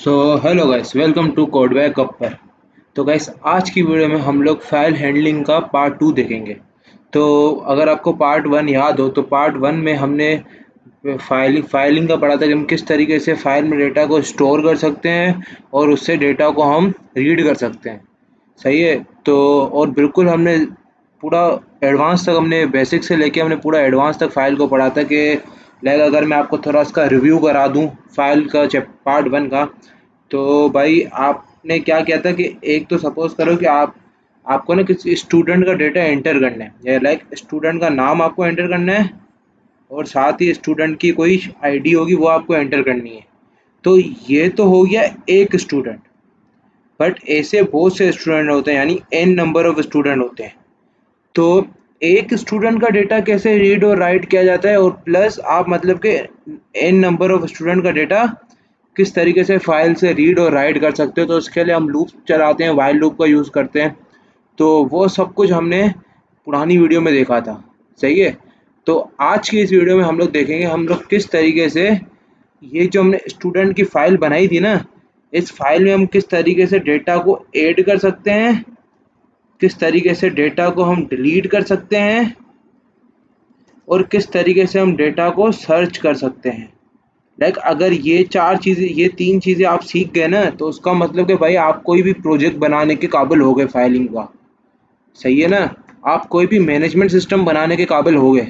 So hello guys, welcome to कोडवैक अपर। तो गाइस, आज की वीडियो में हम लोग फाइल हैंडलिंग का पार्ट 2 देखेंगे। तो अगर आपको पार्ट 1 याद हो तो पार्ट 1 में हमने फाइलिंग का पढ़ा था कि हम किस तरीके से फाइल में डेटा को स्टोर कर सकते हैं और उससे डेटा को हम रीड कर सकते हैं। सही है। तो और बिल्कुल हमने पूरा एडवांस तक, हमने बेसिक से लेके हमने पूरा एडवांस तक फाइल को पढ़ा था कि लाइक अगर मैं आपको थोड़ा इसका रिव्यू करा दूं फाइल का पार्ट 1 का। तो भाई आपने क्या किया था कि एक तो सपोज करो कि आपको ना किसी स्टूडेंट का डेटा एंटर करना है, या लाइक स्टूडेंट का नाम आपको एंटर करना है और साथ ही स्टूडेंट की कोई आईडी होगी वो आपको एंटर करनी है। तो ये तो हो गया एक स्टूडेंट, बट ऐसे बहुत से स्टूडेंट होते हैं, यानी एन नंबर ऑफ स्टूडेंट होते हैं। तो एक स्टूडेंट का डेटा कैसे रीड और राइट किया जाता है, और प्लस आप मतलब कि एन नंबर ऑफ स्टूडेंट का डेटा किस तरीके से फाइल से रीड और राइट कर सकते हो, तो उसके लिए हम लूप चलाते हैं, वाइल लूप का यूज़ करते हैं। तो वो सब कुछ हमने पुरानी वीडियो में देखा था। सही है। तो आज की इस वीडियो में हम लोग देखेंगे हम लोग किस तरीके से ये जो हमने स्टूडेंट की फ़ाइल बनाई थी ना, इस फाइल में हम किस तरीके से डेटा को ऐड कर सकते हैं, किस तरीके से डेटा को हम डिलीट कर सकते हैं, और किस तरीके से हम डेटा को सर्च कर सकते हैं। लाइक अगर ये चार चीज़ें, ये तीन चीज़ें आप सीख गए ना, तो उसका मतलब कि भाई आप कोई भी प्रोजेक्ट बनाने के काबिल हो गए फाइलिंग का। सही है ना। आप कोई भी मैनेजमेंट सिस्टम बनाने के काबिल हो गए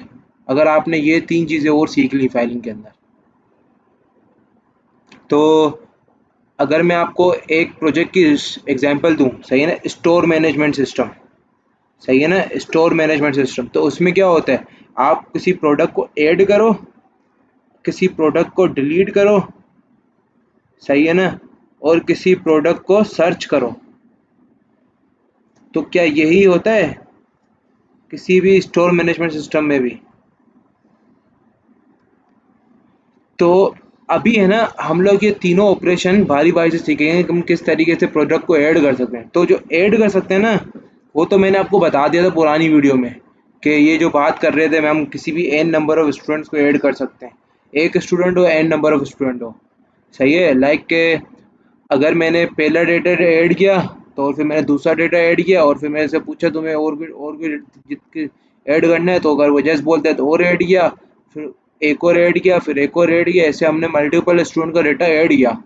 अगर आपने ये तीन चीज़ें और सीख ली फाइलिंग के अंदर। तो अगर मैं आपको एक प्रोजेक्ट की एग्जांपल दूं, सही है ना, स्टोर मैनेजमेंट सिस्टम। सही है ना, स्टोर मैनेजमेंट सिस्टम। तो उसमें क्या होता है, आप किसी प्रोडक्ट को ऐड करो, किसी प्रोडक्ट को डिलीट करो, सही है ना, और किसी प्रोडक्ट को सर्च करो। तो क्या यही होता है किसी भी स्टोर मैनेजमेंट सिस्टम में भी? तो अभी है ना, हम लोग ये तीनों ऑपरेशन बारी बारी से सीखेंगे कि हम किस तरीके से प्रोडक्ट को ऐड कर सकते हैं। तो जो ऐड कर सकते हैं ना, वो तो मैंने आपको बता दिया था पुरानी वीडियो में कि ये जो बात कर रहे थे, हम किसी भी एन नंबर ऑफ स्टूडेंट्स को ऐड कर सकते हैं। एक स्टूडेंट हो, एन नंबर ऑफ स्टूडेंट हो। सही है। लाइक के अगर मैंने पहला डेटा ऐड किया, तो फिर मैंने दूसरा डेटा ऐड किया, और फिर मैंने से पूछा तुम्हें और भी जितने ऐड करना है, तो अगर वो जस्ट बोलते हैं तो और ऐड किया, फिर एक और ऐड किया, फिर एक और ऐड किया। ऐसे हमने मल्टीपल स्टूडेंट का डेटा ऐड किया।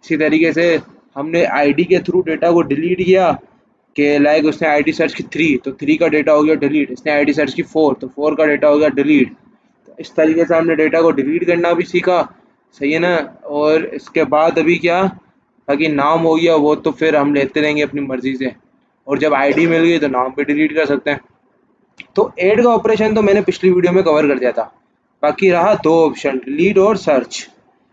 इसी तरीके से हमने आईडी के थ्रू डेटा को डिलीट किया कि लाइक उसने आईडी सर्च की 3, तो 3 का डेटा हो गया डिलीट। इसने आईडी सर्च की 4, तो 4 का डेटा हो गया डिलीट। तो इस तरीके से हमने डेटा को डिलीट करना भी सीखा। सही है ना। और इसके बाद अभी क्या, बाकी नाम हो गया वो तो फिर हम लेते रहेंगे अपनी मर्जी से, और जब आईडी मिल गई तो नाम भी डिलीट कर सकते हैं। तो ऐड का ऑपरेशन तो मैंने पिछली वीडियो में कवर कर दिया था। बाकी रहा दो ऑप्शन, डिलीट और सर्च।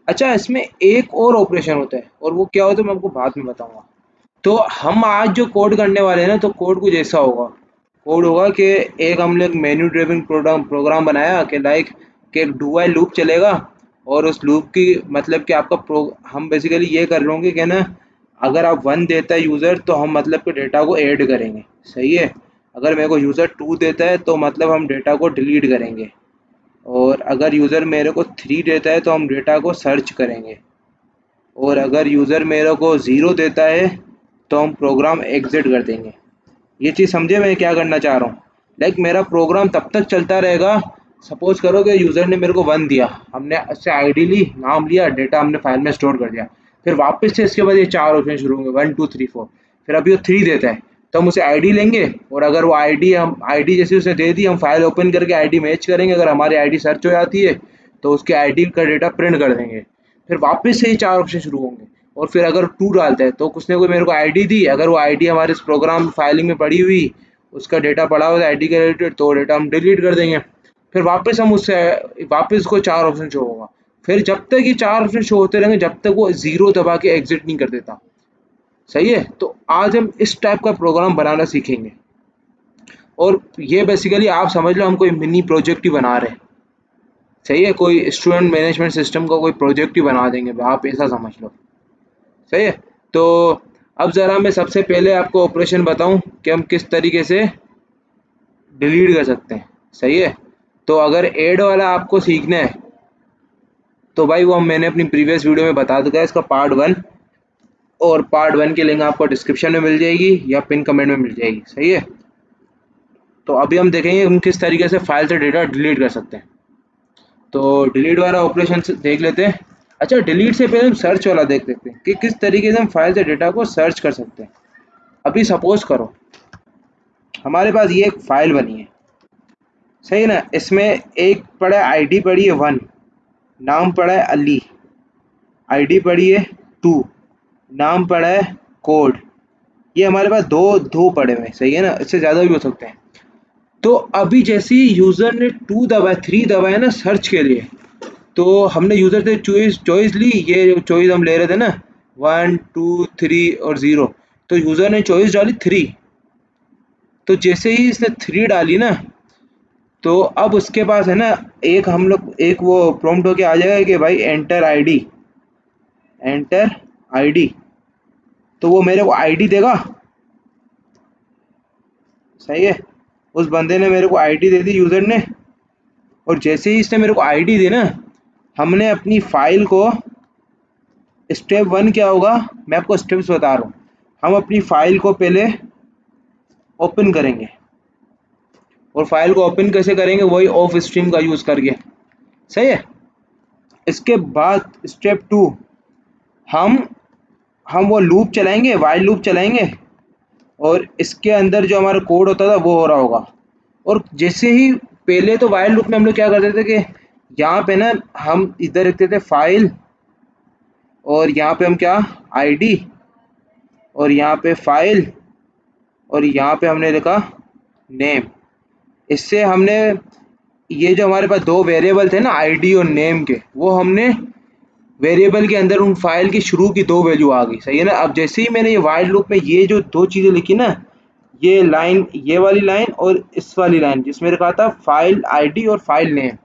अच्छा, इसमें एक और ऑपरेशन होता है, और वो क्या होता है मैं आपको बाद में बताऊंगा। तो हम आज जो कोड करने वाले हैं ना, तो कोड कुछ ऐसा होगा। कोड होगा कि एक हमने एक मेन्यू ड्रिवन प्रोग्राम प्रोग्राम बनाया कि लाइक कि एक डू वाइल लूप चलेगा, और उस लूप की मतलब कि आपका हम बेसिकली ये कर लेंगे कि ना, अगर आप 1 देता है यूज़र, तो हम मतलब कि डेटा को ऐड करेंगे। सही है। अगर मेरे को यूज़र 2 देता है, तो मतलब हम डेटा को डिलीट करेंगे। और अगर यूज़र मेरे को 3 देता है, तो हम डेटा को सर्च करेंगे। और अगर यूज़र मेरे को 0 देता है, तो हम प्रोग्राम एग्जिट कर देंगे। ये चीज़ समझे मैं क्या करना चाह रहा हूँ? लाइक मेरा प्रोग्राम तब तक चलता रहेगा। सपोज करो कि यूज़र ने मेरे को 1 दिया, हमने उससे आईडी ली, नाम लिया, डेटा हमने फाइल में स्टोर कर दिया। फिर वापस से इसके बाद ये 4 ऑप्शन शुरू होंगे, 1 2 3 4। फिर अभी वो 3 देता है, तो हम उसे आईडी लेंगे, और अगर वो आईडी हम आईडी जैसे उसे दे दी, हम फाइल ओपन करके आईडी मैच करेंगे। अगर हमारी आईडी सर्च हो जाती है, तो उसके आईडी का डेटा प्रिंट कर देंगे। फिर वापस से ये 4 ऑप्शन शुरू होंगे। और फिर अगर 2 डालता है, तो कुछ ने कोई मेरे को आईडी दी, अगर वो आईडी हमारे इस प्रोग्राम फाइलिंग में पड़ी हुई, उसका डेटा पड़ा हुआ है आईडी के रिलेटेड, तो डेटा हम डिलीट कर देंगे। फिर वापस हम उससे वापस को 4 ऑप्शन शो होगा। फिर जब तक ये 4 ऑप्शन शो होते रहेंगे, जब तक वो 0 दबा के एग्जिट नहीं कर देता। सही है। तो आज हम इस टाइप का प्रोग्राम बनाना सीखेंगे, और ये बेसिकली आप समझ लो हम कोई मिनी प्रोजेक्ट ही बना रहे हैं। सही है। कोई स्टूडेंट मैनेजमेंट सिस्टम का कोई प्रोजेक्ट ही बना देंगे, आप ऐसा समझ लो। सही है। तो अब ज़रा मैं सबसे पहले आपको ऑपरेशन बताऊं कि हम किस तरीके से डिलीट कर सकते हैं। सही है। तो अगर ऐड वाला आपको सीखना है, तो भाई वो मैंने अपनी प्रीवियस वीडियो में बता दिया है, इसका पार्ट 1। और पार्ट 1 की लिंक आपको डिस्क्रिप्शन में मिल जाएगी या पिन कमेंट में मिल जाएगी। सही है, तो अभी हम देखेंगे हम किस तरीके से फाइल से डेटा डिलीट कर सकते हैं। तो डिलीट वाला ऑपरेशन देख लेते हैं। अच्छा, डिलीट से पहले हम सर्च वाला देख लेते हैं कि किस तरीके से हम फाइल से डेटा को सर्च कर सकते हैं। अभी सपोज करो हमारे पास ये एक फाइल बनी है, सही है ना। इसमें एक पड़ा है आईडी पड़ी है 1, नाम पड़ा है अली, आईडी पड़ी है 2, नाम पड़ा है कोड। ये हमारे पास दो दो पड़े हुए हैं, सही है ना, इससे ज़्यादा भी हो सकते हैं। तो अभी जैसे ही यूज़र ने 2 दबाया 3 दबाया ना सर्च के लिए, तो हमने यूज़र से चॉइस ली, ये चॉइस हम ले रहे थे ना 1 2 3 और 0, तो यूज़र ने चॉइस डाली 3। तो जैसे ही इसने 3 डाली ना, तो अब उसके पास है ना एक हम लोग एक वो प्रॉम्प्ट होके आ जाएगा कि भाई एंटर आईडी, एंटर आईडी। तो वो मेरे को आईडी देगा, सही है। उस बंदे ने मेरे को आईडी दे दी यूज़र ने, और जैसे ही इसने मेरे को आईडी दी ना, हमने अपनी फाइल को स्टेप 1 क्या होगा, मैं आपको स्टेप्स बता रहा हूँ। हम अपनी फाइल को पहले ओपन करेंगे, और फाइल को ओपन कैसे करेंगे, वही ऑफ स्ट्रीम का यूज़ करके, सही है। इसके बाद स्टेप 2 हम वो लूप चलाएंगे, वाइल लूप चलाएंगे, और इसके अंदर जो हमारा कोड होता था वो हो रहा होगा। और जैसे ही पहले तो वाइल लूप में हम लोग क्या करते थे कि यहाँ पे ना हम इधर रखते थे फाइल, और यहाँ पे हम क्या आईडी, और यहाँ पे फाइल, और यहाँ पे हमने लिखा नेम। इससे हमने ये जो हमारे पास दो वेरिएबल थे ना आईडी और नेम के, वो हमने वेरिएबल के अंदर उन फाइल की शुरू की दो वैल्यू आ गई, सही है ना। अब जैसे ही मैंने ये वाइल लूप में ये जो दो चीज़ें लिखी ना, ये लाइन, ये वाली लाइन और इस वाली लाइन जिसमें लिखा था फाइल आईडी और फाइल नेम,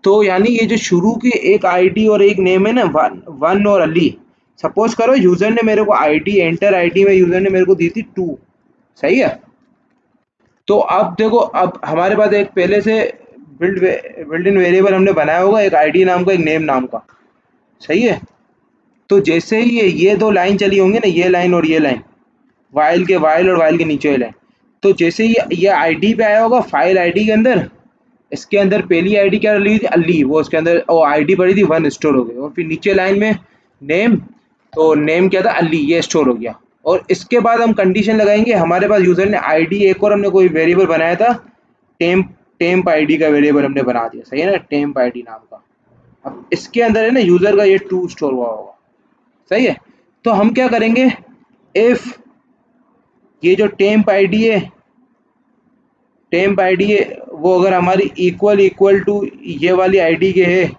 तो यानी ये जो शुरू की एक आईडी और एक नेम है ना, वन और अली। सपोज करो यूज़र ने मेरे को आईडी, एंटर आईडी में यूज़र ने मेरे को दी थी 2, सही है। तो अब देखो, अब हमारे पास एक पहले से बिल्ड इन वेरिएबल हमने बनाया होगा, एक आईडी नाम का, एक नेम नाम का, सही है। तो जैसे ही ये दो लाइन चली होंगी ना, ये लाइन और ये लाइन, वाइल और वाइल के नीचे वाली लाइन, तो जैसे ही ये आईडी पे आया होगा फाइल आईडी के अंदर, इसके अंदर पहली आईडी क्या ली थी अली, वो उसके अंदर वो आईडी पड़ी थी 1 स्टोर हो गई, और फिर नीचे लाइन में नेम, तो नेम क्या था अली, ये स्टोर हो गया। और इसके बाद हम कंडीशन लगाएंगे, हमारे पास यूज़र ने आईडी एक और हमने कोई वेरिएबल बनाया था, टेम्प आईडी का वेरिएबल हमने बना दिया, सही है ना, टेम्प आईडी नाम का। अब इसके अंदर है ना यूज़र का ये 2 स्टोर हुआ होगा, सही है। तो हम क्या करेंगे, इफ़ ये जो टेम्प आईडी है वो अगर हमारी इक्वल टू ये वाली आईडी के है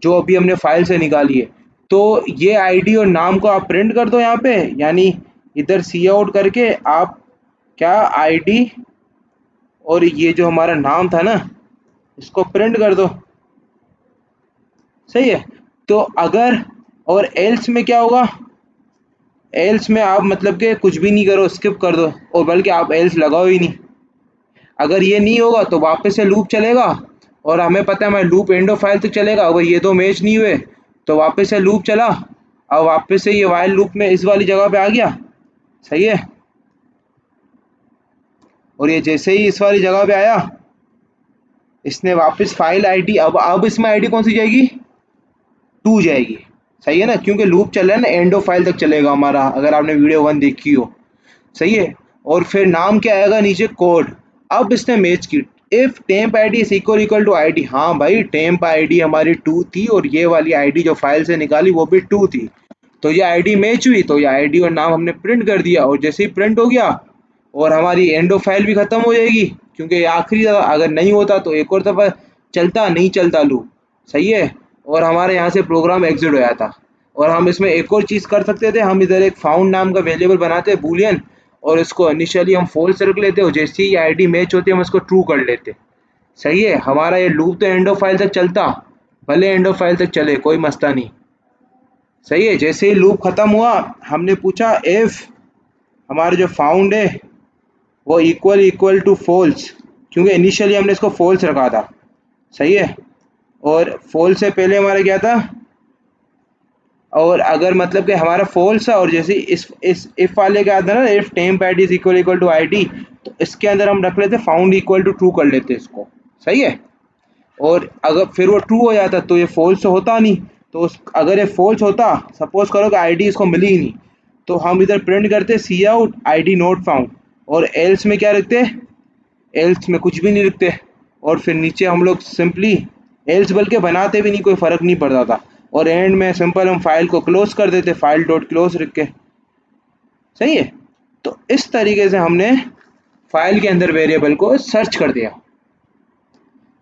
जो अभी हमने फाइल से निकाली है, तो ये आईडी और नाम को आप प्रिंट कर दो यहाँ पे, यानी इधर सी आउट करके आप क्या आईडी और ये जो हमारा नाम था ना इसको प्रिंट कर दो, सही है। तो अगर और एल्स में क्या होगा, एल्स में आप मतलब कि कुछ भी नहीं करो, स्किप कर दो, और बल्कि आप एल्स लगाओ ही नहीं। अगर ये नहीं होगा तो वापस से लूप चलेगा, और हमें पता है हमारे लूप एंड ऑफ फाइल तक चलेगा। अगर ये दो मैच नहीं हुए तो वापस से लूप चला, और वापस से ये वाइल लूप में इस वाली जगह पे आ गया, सही है। और ये जैसे ही इस वाली जगह पे आया, इसने वापस फाइल आईडी, अब इसमें आईडी कौन सी जाएगी, 2 जाएगी, सही है ना, क्योंकि लूप चल रहा है ना, एंड ऑफ फाइल तक चलेगा हमारा, अगर आपने वीडियो 1 देखी हो, सही है। और फिर नाम क्या आएगा नीचे, कोड। अब इसने मैच की, if temp ID is equal to ID, हाँ भाई टेम्प आईडी हमारी 2 थी, और ये वाली आईडी जो फाइल से निकाली वो भी 2 थी, तो ये आईडी मैच हुई, तो ये आईडी और नाम हमने प्रिंट कर दिया। और जैसे ही प्रिंट हो गया, और हमारी एंड ऑफ फाइल भी खत्म हो जाएगी, क्योंकि ये आखिरी दफा, अगर नहीं होता तो एक और दफा चलता, नहीं चलता लूप, सही है। और हमारे यहाँ से प्रोग्राम एग्जिट हो जाता। और हम इसमें एक और चीज़ कर सकते थे, हम इधर एक फाउंड नाम का वेरिएबल बनाते हैं बूलियन, और इसको इनिशियली हम फॉल्स रख लेते, और जैसे ही आईडी मैच होती है हम इसको ट्रू कर लेते, सही है। हमारा ये लूप तो एंड ऑफ फाइल तक चलता, भले एंड ऑफ फाइल तक चले, कोई मसला नहीं, सही है। जैसे ही लूप खत्म हुआ, हमने पूछा इफ हमारा जो फाउंड है वो इक्वल टू फॉल्स, क्योंकि इनिशियली हमने इसको फॉल्स रखा था, सही है। और फॉल्स से पहले हमारा क्या था, और अगर मतलब कि हमारा फॉल्स है, और जैसे इस इफ वाले के अंदर ना if temp ID is equal equal to ID, तो इसके अंदर हम रख लेते फाउंड इक्वल टू ट्रू कर लेते इसको। सही है। और अगर फिर वो ट्रू हो जाता तो ये फॉल्स तो होता नहीं। तो अगर ये फॉल्स होता, सपोज करो कि आईडी इसको मिली ही नहीं, तो हम इधर प्रिंट करते सी आउट आईडी नॉट फाउंड, और एल्स में क्या लिखते, एल्स में कुछ भी नहीं लिखते, और फिर नीचे हम लोग सिंपली एल्स बल्कि बनाते भी नहीं, कोई फ़र्क नहीं पड़ता था, और एंड में सिंपल हम फाइल को क्लोज कर देते, फाइल डॉट क्लोज लिख के। सही है। तो इस तरीके से हमने फाइल के अंदर वेरिएबल को सर्च कर दिया।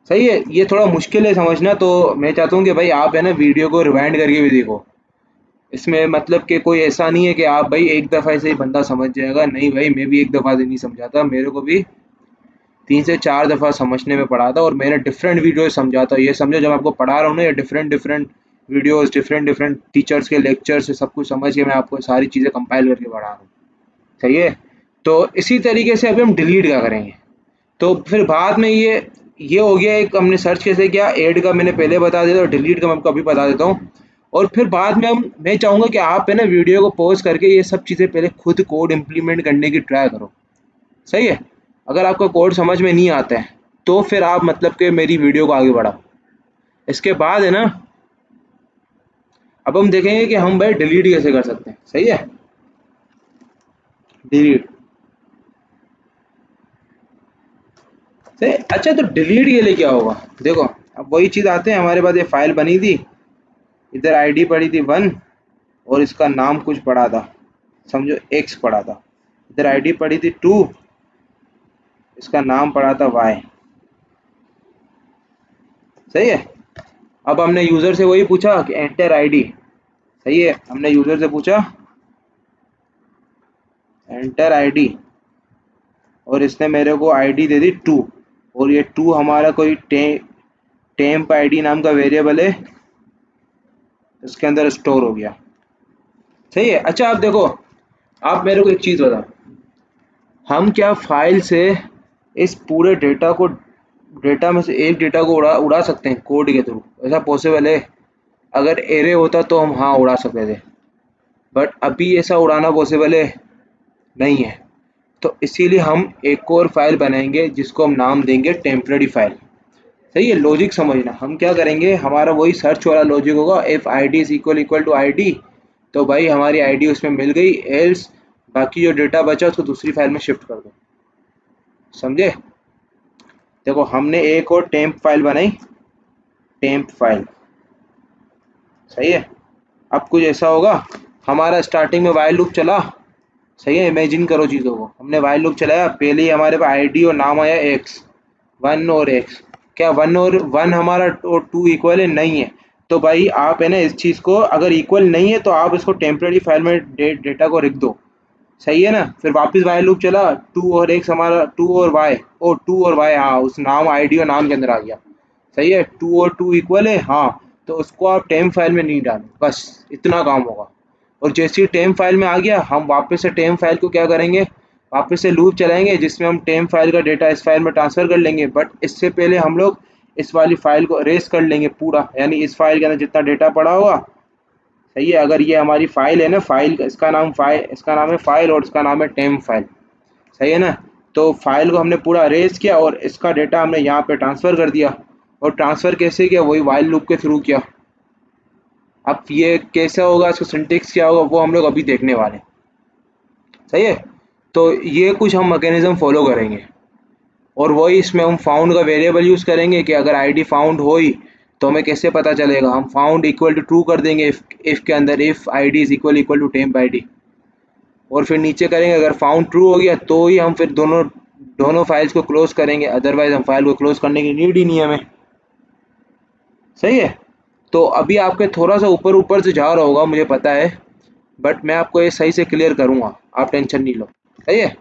सही है। ये थोड़ा मुश्किल है समझना, तो मैं चाहता हूँ कि भाई आप है ना वीडियो को रिवाइंड करके भी देखो। इसमें मतलब कि कोई ऐसा नहीं है कि आप भाई एक दफ़ा से ही बंदा समझ जाएगा, नहीं भाई, मैं भी एक दफ़ा से नहीं समझा था, मेरे को भी 3 से 4 दफ़ा समझने में पड़ा था, और मैंने डिफरेंट वीडियो समझा था। ये समझो जब आपको पढ़ा रहा हूँ ना, ये different different videos, different different teachers के लेक्चर से सब कुछ समझ के मैं आपको सारी चीज़ें कंपाइल करके पढ़ा रहा हूँ। सही है। तो इसी तरीके से अभी हम डिलीट क्या करेंगे, तो फिर बाद में ये हो गया एक, हमने सर्च कैसे किया, ऐड का मैंने पहले बता दिया था, और डिलीट का मैं आपको अभी बता देता हूँ। और फिर बाद में मैं चाहूँगा कि आप है ना वीडियो को पॉज करके ये सब चीज़ें पहले खुद कोड इम्प्लीमेंट करने की ट्राई करो। सही है। अगर आपका कोड समझ में नहीं आता है, तो फिर आप मतलब कि मेरी वीडियो को आगे बढ़ाओ। इसके बाद है ना, अब हम देखेंगे कि हम भाई डिलीट कैसे कर सकते हैं। सही है। डिलीट। सही। अच्छा, तो डिलीट के लिए क्या होगा, देखो, अब वही चीज़ आते हैं, हमारे पास ये फाइल बनी थी, इधर आईडी पड़ी थी 1, और इसका नाम कुछ पड़ा था, समझो एक्स पड़ा था। इधर आईडी पड़ी थी 2, इसका नाम पड़ा था वाई। सही है। अब हमने यूज़र से वही पूछा कि एंटर आईडी। सही है। हमने यूज़र से पूछा एंटर आईडी, और इसने मेरे को आईडी दे दी 2, और ये 2 हमारा कोई टेम्प आईडी नाम का वेरिएबल है, इसके अंदर स्टोर हो गया। सही है। अच्छा, आप देखो, आप मेरे को एक चीज़ बताओ, हम क्या फाइल से इस पूरे डेटा में से एक डेटा को उड़ा उड़ा सकते हैं कोड के थ्रू, ऐसा पॉसिबल है? अगर एरे होता तो हम हाँ उड़ा सकते थे, बट अभी ऐसा उड़ाना पॉसिबल है नहीं है। तो इसीलिए हम एक और फाइल बनाएंगे जिसको हम नाम देंगे टेम्परेरी फाइल। सही है। लॉजिक समझना, हम क्या करेंगे, हमारा वही सर्च वाला लॉजिक होगा, if ID is equal equal to ID, तो भाई हमारी आईडी उसमें मिल गई, एल्स बाकी जो डेटा बचा उसको दूसरी फाइल में शिफ्ट कर दो। समझे। देखो, हमने एक और टेम्प फाइल बनाई, टेम्प फाइल। सही है। अब कुछ ऐसा होगा, हमारा स्टार्टिंग में वाइल लूप चला। सही है। इमेजिन करो चीज़ों को, हमने वाइल लूप चलाया, पहले ही हमारे पास आईडी और नाम आया एक्स, 1 और एक्स। क्या 1 और 1 हमारा और 2 इक्वल है? नहीं है। तो भाई आप है ना इस चीज़ को, अगर इक्वल नहीं है तो आप इसको टेम्परेरी फाइल में डेटा को लिख दो। सही है ना। फिर वापस वाई लूप चला, 2 और एक्स हमारा 2 और वाई, ओ 2 और वाई, हाँ, उस नाम आईडी और नाम के अंदर आ गया। सही है। 2 और 2 इक्वल है, हाँ, तो उसको आप टेम फाइल में नहीं डालें, बस इतना काम होगा। और जैसे ही टेम फाइल में आ गया, हम वापस से टेम फाइल को क्या करेंगे, वापस से लूप चलाएंगे जिसमें हम टेम फाइल का डेटा इस फाइल में ट्रांसफ़र कर लेंगे, बट इससे पहले हम लोग इस वाली फाइल को अरेज कर लेंगे पूरा, यानी इस फाइल के अंदर जितना डेटा पड़ा होगा। सही है। अगर ये हमारी फाइल है ना, फाइल इसका नाम है फाइल, और इसका नाम है टेम्प फाइल। सही है ना। तो फाइल को हमने पूरा अरेज किया, और इसका डेटा हमने यहाँ पे ट्रांसफ़र कर दिया। और ट्रांसफ़र कैसे किया, वही वाइल लूप के थ्रू किया। अब ये कैसा होगा, इसका सिंटेक्स क्या होगा, वो हम लोग अभी देखने वाले हैं। सही है। तो ये कुछ हम मैकेनिज्म फॉलो करेंगे, और वही इसमें हम फाउंड का वेरिएबल यूज़ करेंगे कि अगर आईडी फाउंड हुई तो हमें कैसे पता चलेगा, हम फाउंड इक्वल टू ट्रू कर देंगे इफ़ के अंदर, if ID is equal equal to temp ID, और फिर नीचे करेंगे, अगर फाउंड ट्रू हो गया तो ही हम फिर दोनों दोनों फाइल्स को क्लोज करेंगे, अदरवाइज हम फाइल को क्लोज करने की नीड ही नहीं है हमें। सही है। तो अभी आपके थोड़ा सा ऊपर ऊपर से जा रहा होगा, मुझे पता है, बट मैं आपको ये सही से क्लियर करूँगा, आप टेंशन नहीं लो। सही है।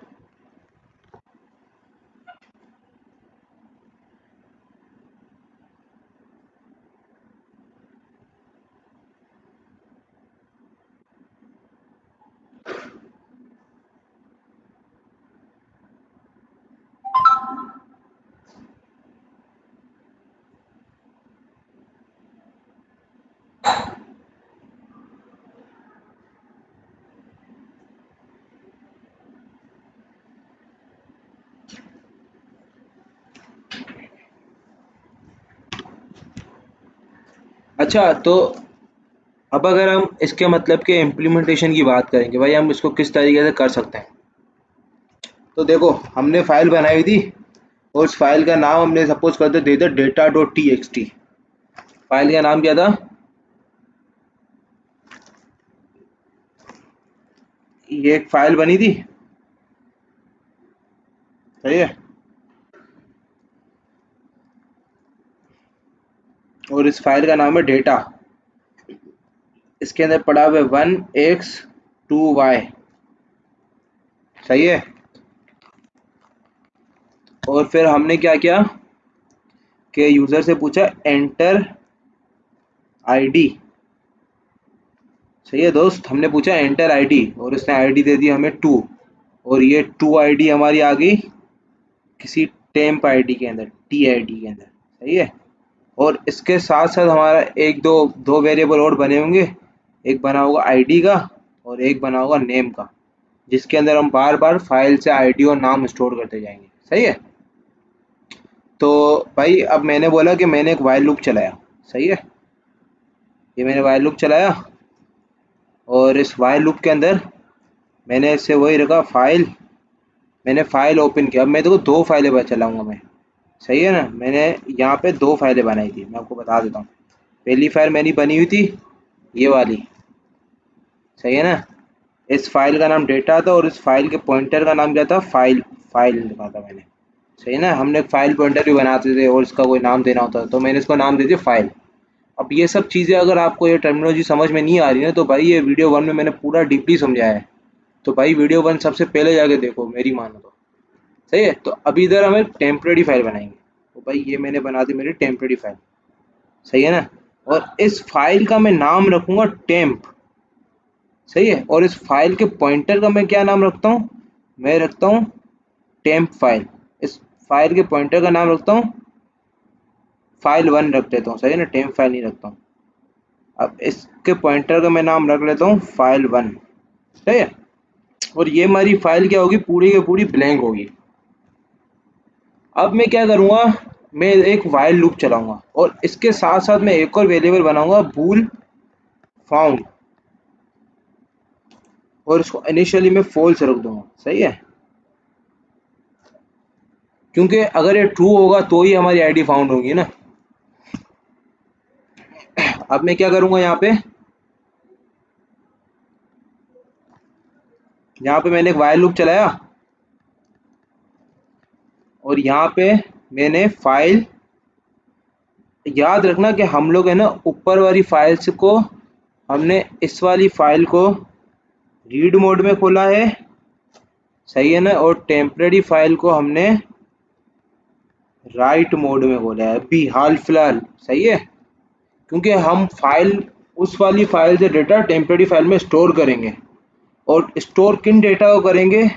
अच्छा, तो अब अगर हम इसके मतलब के इम्प्लीमेंटेशन की बात करेंगे भाई, हम इसको किस तरीके से कर सकते हैं। तो देखो, हमने फाइल बनाई थी और उस फाइल का नाम हमने सपोज करते दे दिया data.txt। फाइल का नाम क्या था? ये एक फाइल बनी थी, सही है, और इस फाइल का नाम है डेटा। इसके अंदर पड़ा हुआ है 1x 2y, सही है। और फिर हमने क्या किया कि यूजर से पूछा एंटर आईडी, सही है दोस्त, हमने पूछा एंटर आईडी और उसने आईडी दे दी हमें 2, और ये 2 आईडी हमारी आ गई किसी टेम्प आईडी के अंदर, टी आईडी के अंदर, सही है। और इसके साथ साथ हमारा एक दो दो वेरिएबल और बने होंगे, एक बना होगा आईडी का और एक बना होगा नेम का, जिसके अंदर हम बार बार फाइल से आईडी और नाम स्टोर करते जाएंगे, सही है। तो भाई अब मैंने बोला कि मैंने एक वाइल लूप चलाया, सही है, ये मैंने वाइल लूप चलाया और इस वाइल लूप के अंदर मैंने इससे वही रखा फाइल, मैंने फाइल ओपन किया। अब मैं देखो दो फाइलें चलाऊंगा मैं, सही है ना। मैंने यहाँ पे दो फाइलें बनाई थी, मैं आपको बता देता हूँ। पहली फाइल मेरी बनी हुई थी ये वाली, सही है ना। इस फाइल का नाम डेटा था और इस फाइल के पॉइंटर का नाम क्या था, फाइल, फाइल लिखा था मैंने, सही है ना। हमने फाइल पॉइंटर भी बनाते थे और इसका कोई नाम देना होता था, तो मैंने इसको नाम दे दिया फाइल। अब ये सब चीज़ें अगर आपको ये टर्मिनोलॉजी समझ में नहीं आ रही है तो भाई ये वीडियो 1 में मैंने पूरा डीपली समझाया है, तो भाई वीडियो 1 सबसे पहले जाके देखो, मेरी मानो तो, सही है। तो अभी इधर हम एक टेम्परेरी फाइल बनाएंगे, तो भाई ये मैंने बना दी मेरी टेम्परेरी फाइल, सही है ना। और इस फाइल का मैं नाम रखूंगा टेम्प, सही है। और इस फाइल के पॉइंटर का मैं क्या नाम रखता हूँ, मैं रखता हूँ टेम्प फाइल। इस फाइल के पॉइंटर का नाम रखता हूँ फाइल 1 रख देता हूँ, सही है ना, टेम्प फाइल नहीं रखता हूँ। अब इसके पॉइंटर का मैं नाम रख लेता हूँ फाइल 1, सही है। और ये हमारी फाइल क्या होगी, पूरी की पूरी ब्लैंक होगी। अब मैं क्या करूँगा, मैं एक वाइल लूप चलाऊंगा और इसके साथ साथ मैं एक और वेरिएबल बनाऊंगा बूल फाउंड, और इसको इनिशियली मैं फॉल्स रख दूंगा, सही है। क्योंकि अगर ये ट्रू होगा तो ही हमारी आईडी फाउंड होगी ना। अब मैं क्या करूंगा, यहाँ पे मैंने एक वाइल लूप चलाया और यहाँ पे मैंने फाइल, याद रखना कि हम लोग है ना ऊपर वाली फाइल्स को हमने इस वाली फाइल को रीड मोड में खोला है, सही है ना, और टेम्परेरी फाइल को हमने राइट मोड में खोला है अभी हाल फिलहाल, सही है। क्योंकि हम फाइल, उस वाली फाइल से डेटा टेम्परेरी फाइल में स्टोर करेंगे, और स्टोर किन डेटा को करेंगे,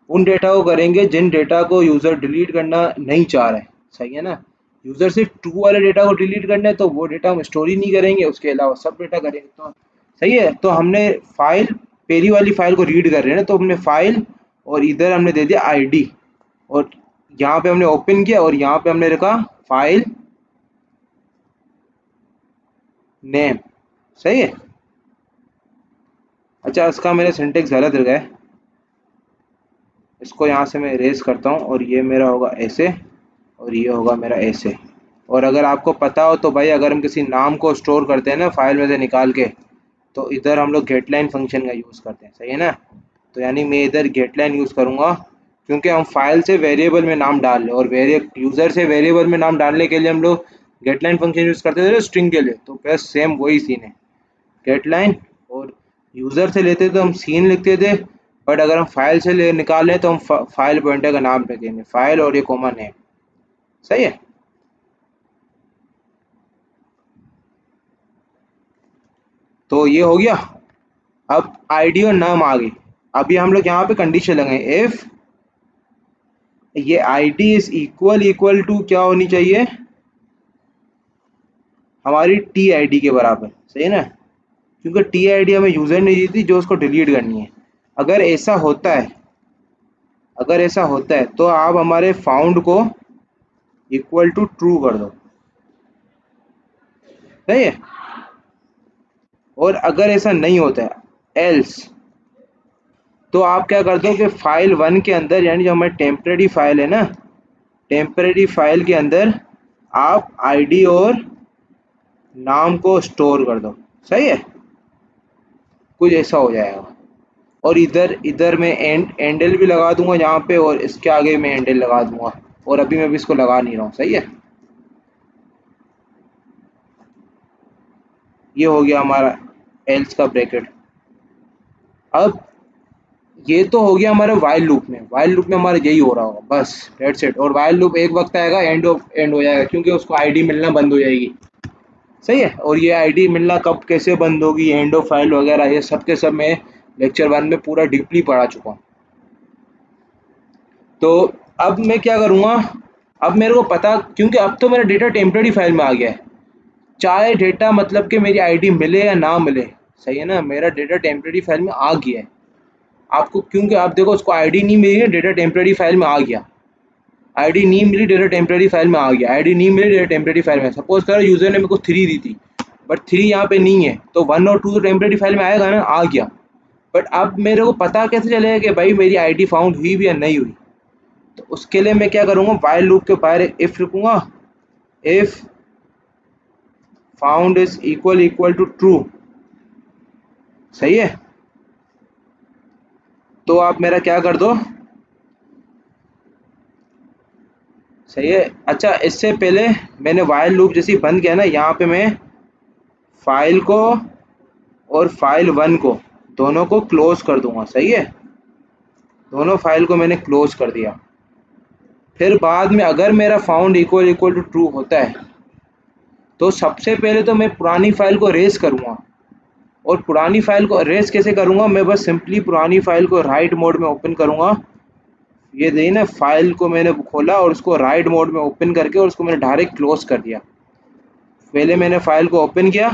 उन डेटा को करेंगे जिन डेटा को यूज़र डिलीट करना नहीं चाह रहे, सही है ना। यूज़र सिर्फ ट्रू वाले डेटा को डिलीट करना है तो वो डेटा हम स्टोर ही नहीं करेंगे, उसके अलावा सब डेटा करेंगे, तो सही है। तो हमने फाइल, पहली वाली फाइल को रीड कर रहे हैं ना, तो हमने फाइल और इधर हमने दे दिया आईडी, और यहाँ पे हमने ओपन किया और यहाँ पे हमने रखा फाइल नेम, सही है। अच्छा, इसका मेरा सिंटेक्स गलत लगा है, इसको यहाँ से मैं इरेज करता हूँ और ये मेरा होगा ऐसे और ये होगा मेरा ऐसे। और अगर आपको पता हो तो भाई, अगर हम किसी नाम को स्टोर करते हैं ना फाइल में से निकाल के, तो इधर हम लोग गेटलाइन फंक्शन का यूज़ करते हैं, सही है ना। तो यानी मैं इधर गेटलाइन यूज़ करूँगा, क्योंकि हम फाइल से वेरिएबल में नाम डाल रहे हैं और यूज़र से वेरिएबल में नाम डालने के लिए हम लोग गेटलाइन फंक्शन यूज़ करते थे स्ट्रिंग के लिए, तो बस सेम वही सीन है, गेटलाइन। और यूज़र से लेते तो हम सीन लिखते थे, बट अगर हम फाइल से ले निकाल लें तो हम फाइल पॉइंटर का नाम लिखेंगे फाइल और ये कॉमा नेम, सही है। तो ये हो गया। अब आईडी और नाम आ गई। अभी हम लोग यहाँ पे कंडीशन लगाए, इफ ये ID is equal equal to क्या होनी चाहिए, हमारी टी आईडी के बराबर, सही है ना। क्योंकि टी आईडी हमें यूजर ने दी थी जो उसको डिलीट करनी है। अगर ऐसा होता है, अगर ऐसा होता है तो आप हमारे फाउंड को इक्वल टू ट्रू कर दो, सही है। और अगर ऐसा नहीं होता है एल्स, तो आप क्या कर दो कि फाइल वन के अंदर, यानी जो हमारी टेम्परेरी फाइल है ना, टेम्परेरी फाइल के अंदर आप आईडी और नाम को स्टोर कर दो। सही है, कुछ ऐसा हो जाएगा। और इधर इधर मैं एंडल भी लगा दूंगा यहाँ पे, और इसके आगे मैं एंडल लगा दूंगा, और अभी मैं भी इसको लगा नहीं रहा हूँ। सही है, ये हो गया हमारा एल्स का ब्रैकेट। अब ये तो हो गया हमारे वाइल लूप में। वाइल लूप में हमारा यही हो रहा होगा, बस डेट्स इट। और वाइल लूप एक वक्त आएगा एंड हो जाएगा, क्योंकि उसको आईडी मिलना बंद हो जाएगी। सही है। और ये आईडी मिलना कब कैसे बंद होगी, एंड ऑफ फाइल वगैरह, ये सब के सब मैं लेक्चर वन में पूरा डीपली पढ़ा चुका हूँ। तो अब मैं क्या करूँगा, अब मेरे को पता, क्योंकि अब तो मेरा डेटा टेम्परेरी फाइल में आ गया है, चाहे डेटा मतलब कि मेरी आईडी मिले या ना मिले। सही है ना, मेरा डेटा टेम्परेरी फाइल में आ गया है। आपको, क्योंकि आप देखो उसको आईडी नहीं मिली है, डेटा टेम्परेरी फाइल में आ गया। आईडी नहीं मिली, डेटा टेम्परेरी फाइल में आ गया। आईडी नहीं मिली, डेटा टेम्परेरी फाइल में। सपोज करो यूजर ने मेरे को 3 दी थी, बट 3 यहाँ पे नहीं है, तो 1 और 2 तो टेम्परेरी फाइल में आएगा ना, आ गया। बट अब मेरे को पता कैसे चलेगा कि भाई मेरी आईडी फाउंड हुई भी या नहीं हुई? तो उसके लिए मैं क्या करूँगा, व्हाइल लूप के बाहर इफ लिखूंगा, if found is equal to true. सही है, तो आप मेरा क्या कर दो। सही है। अच्छा, इससे पहले मैंने व्हाइल लूप जैसे ही बंद किया ना, यहाँ पे मैं फाइल को और फाइल वन को दोनों को क्लोज कर दूंगा। सही है, दोनों फाइल को मैंने क्लोज कर दिया। फिर बाद में अगर मेरा फाउंड इक्वल टू ट्रू होता है, तो सबसे पहले तो मैं पुरानी फाइल को रेज करूँगा। और पुरानी फाइल को रेज कैसे करूँगा, मैं बस सिंपली पुरानी फाइल को राइट मोड में ओपन करूँगा। ये देखिए ना, फाइल को मैंने खोला और उसको राइट मोड में ओपन करके, और उसको मैंने डायरेक्ट क्लोज कर दिया। पहले मैंने फाइल को ओपन किया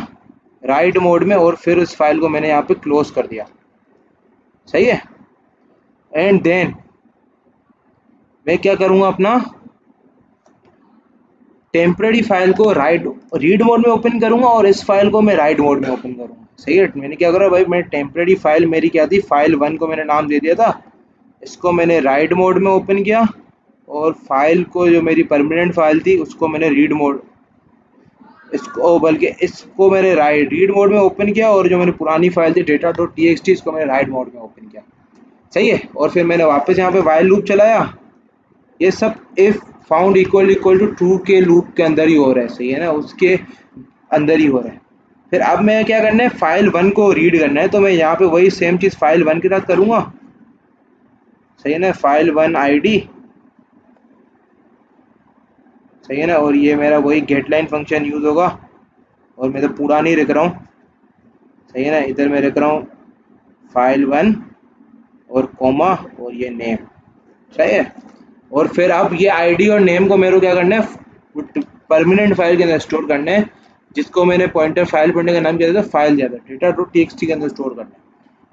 राइट मोड में, और फिर उस फाइल को मैंने यहाँ पे क्लोज कर दिया। सही है। एंड देन मैं क्या करूँगा, अपना टेम्परेरी फाइल को रीड मोड में ओपन करूँगा, और इस फाइल को मैं राइट मोड में ओपन करूँगा। सही है। मैंने क्या करा भाई, मैं टेम्परेरी फाइल मेरी क्या थी, फाइल वन को मैंने नाम दे दिया था, इसको मैंने राइट मोड में ओपन किया। और फाइल को, जो मेरी परमानेंट फाइल थी, उसको मैंने रीड मोड, इसको बल्कि इसको मैंने रीड मोड में ओपन किया। और जो मेरी पुरानी फाइल थी data dot T x T, इसको मैंने राइट मोड में ओपन किया। सही है। और फिर मैंने वापस यहाँ पे वाइल लूप चलाया। ये सब if found equal to true के लूप के अंदर ही हो रहा है। सही है ना, उसके अंदर ही हो रहा है। फिर अब मैं क्या करना है, फाइल वन को रीड करना है, तो मैं यहाँ पे वही सेम चीज़ फाइल वन के साथ करूँगा। सही है ना, फाइल वन आईडी। सही है ना, और ये मेरा वही गेट लाइन फंक्शन यूज़ होगा। और मैं तो पूरा नहीं लिख रहा हूँ। सही है ना, इधर मैं लिख रहा हूँ फाइल वन और कोमा और ये नेम। सही है। और फिर अब ये आईडी और नेम को मेरे को क्या करना है, परमानेंट फाइल के अंदर स्टोर करना है, जिसको मैंने पॉइंटर फाइल पढ़ने का नाम दिया था, फाइल दिया था, डेटा डॉट टीएक्सटी के अंदर स्टोर करना है।